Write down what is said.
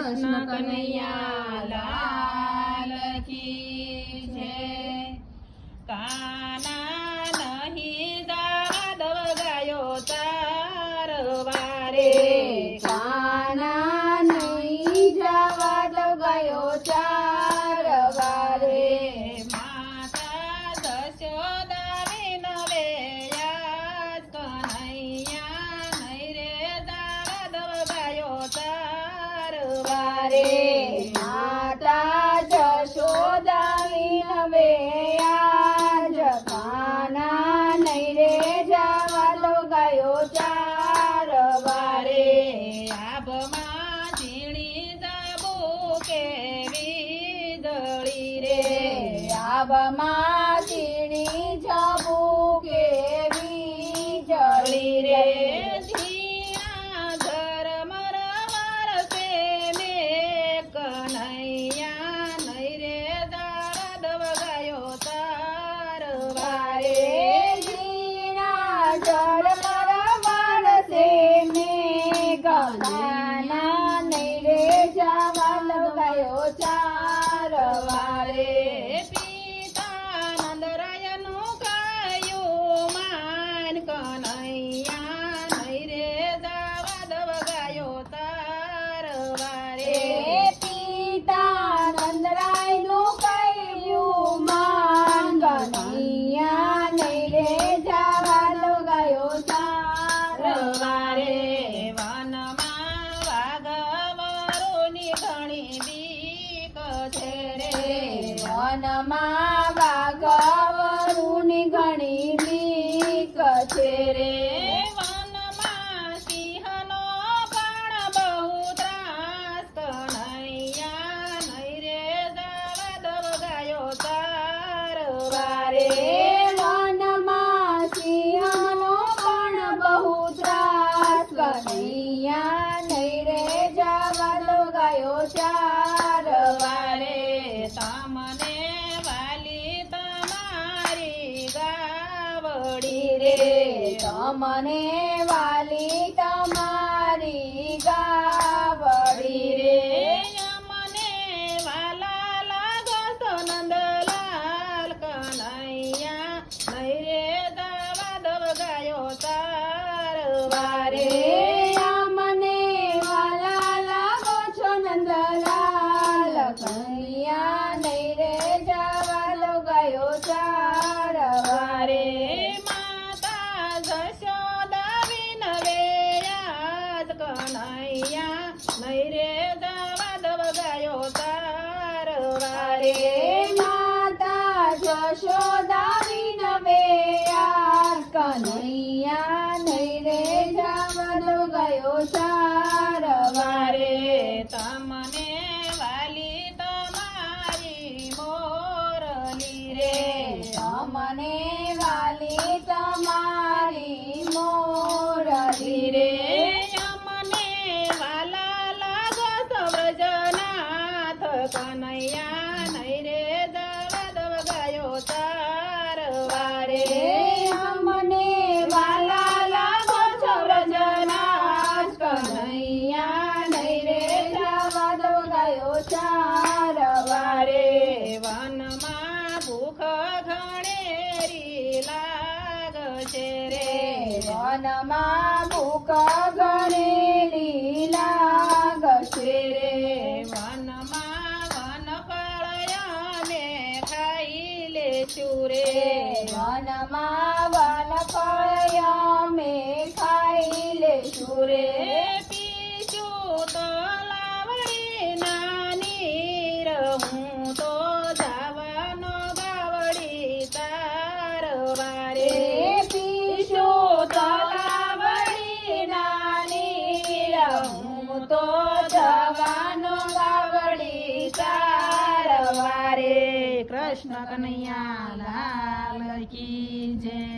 કૃષ્ણ કનૈયા લાલ કી જય। કાના નહીં દાદવ ગાયો તાર વારે, કાના નહીં જવા દો ગયો ચાર વારે, માતા જશોદા વિનવે યાદ કનૈયા નહીં રે દાદવ ગાયો તાર વારે। માતા જશોદા વિનવે આજ કાના નહીં રે જવા દો ગયો ચાર વારે, આભમાં ઝીણી જાબુ કેવી દળી રે, આબમાં ઝીણી જાબુ કેવી જળી રે, ઝીણા ઝરમર વરસે મેં કનૈયા નહીં રે દાદવ ગાયો તાર વારે। ઝીણા ઝરમર વરસે મેઘ, કાના નહીં રે જવા દો ગયો ચાર વારે, પિતા નંદરાયનું કહ્યું માન કનૈયા નહીં રે દાદવ ગાયો તાર વારે। પિતા નંદરાયનું કહ્યું માન, કનૈયા નહીં રે જવા દો ગયો ચાર વારે, વનમાં વાઘવરોની ઘણી બીક છે રે, વનમાં વાઘવરુની ઘણી બીક છે રે, વનમાં સિંહનો પણ બહુ ત્રાસ કનૈયા નહીં રે દાદવ ગાયો તાર વારે। વનમાં સિંહનો પણ બહુ ત્રાસ, કનૈયા નહીં રે જવા દો ગયો ચાર વારે, તમને વાલી તમારી ગાવડી રે રે, તમને વાલી તમારી ગાવડી રે, અમને વાલા લાગો તો નંદલાલ કનૈયા નહીં રે દાદવ ગાયો તાર વારે। અમને વાલા લાગો છો નંદલાલ, કનૈયા નહીં રે જવા દો ગયો ચાર વારે, માતા જશોદા વિનવે યાદ કનૈયા નહીં રે દાદવ ગાયો તાર વારે। માતા જશોદા વિનવે યાદ કનૈયા નહીં રે જવા દો ગયો ચાર વારે, તમને વાલી તમારી મોરલી રે, તમને વાલી તમારી મોરલી રે રે, અમને વાલા લાગો સવ્રજનાથ કનૈયા નહીં રે દાદવ ગાયો તાર વારે। અમને વાલા લાગો છો વ્રજનાથ, કનૈયા નહીં રે જવા દો ગયો ચાર વારે, વનમાં ભૂખ ઘણેરી લાગશે રે, વનમાં ભૂખ ઘણેલી લાગશે રે, વનમાં વનફળ અમે ખાઈ લેશું રે, વનમાં વનફળ અમે ખાઈ લેશું રે, પીશું તો લાવડી નાની રહું તો જાવાનો ગાવડી તાર વારે, પીશું તો લાવડી નાની રહું તો જવાનો ગાવડી ચાર વારે। કૃષ્ણ કનૈયા લાલ કી જય।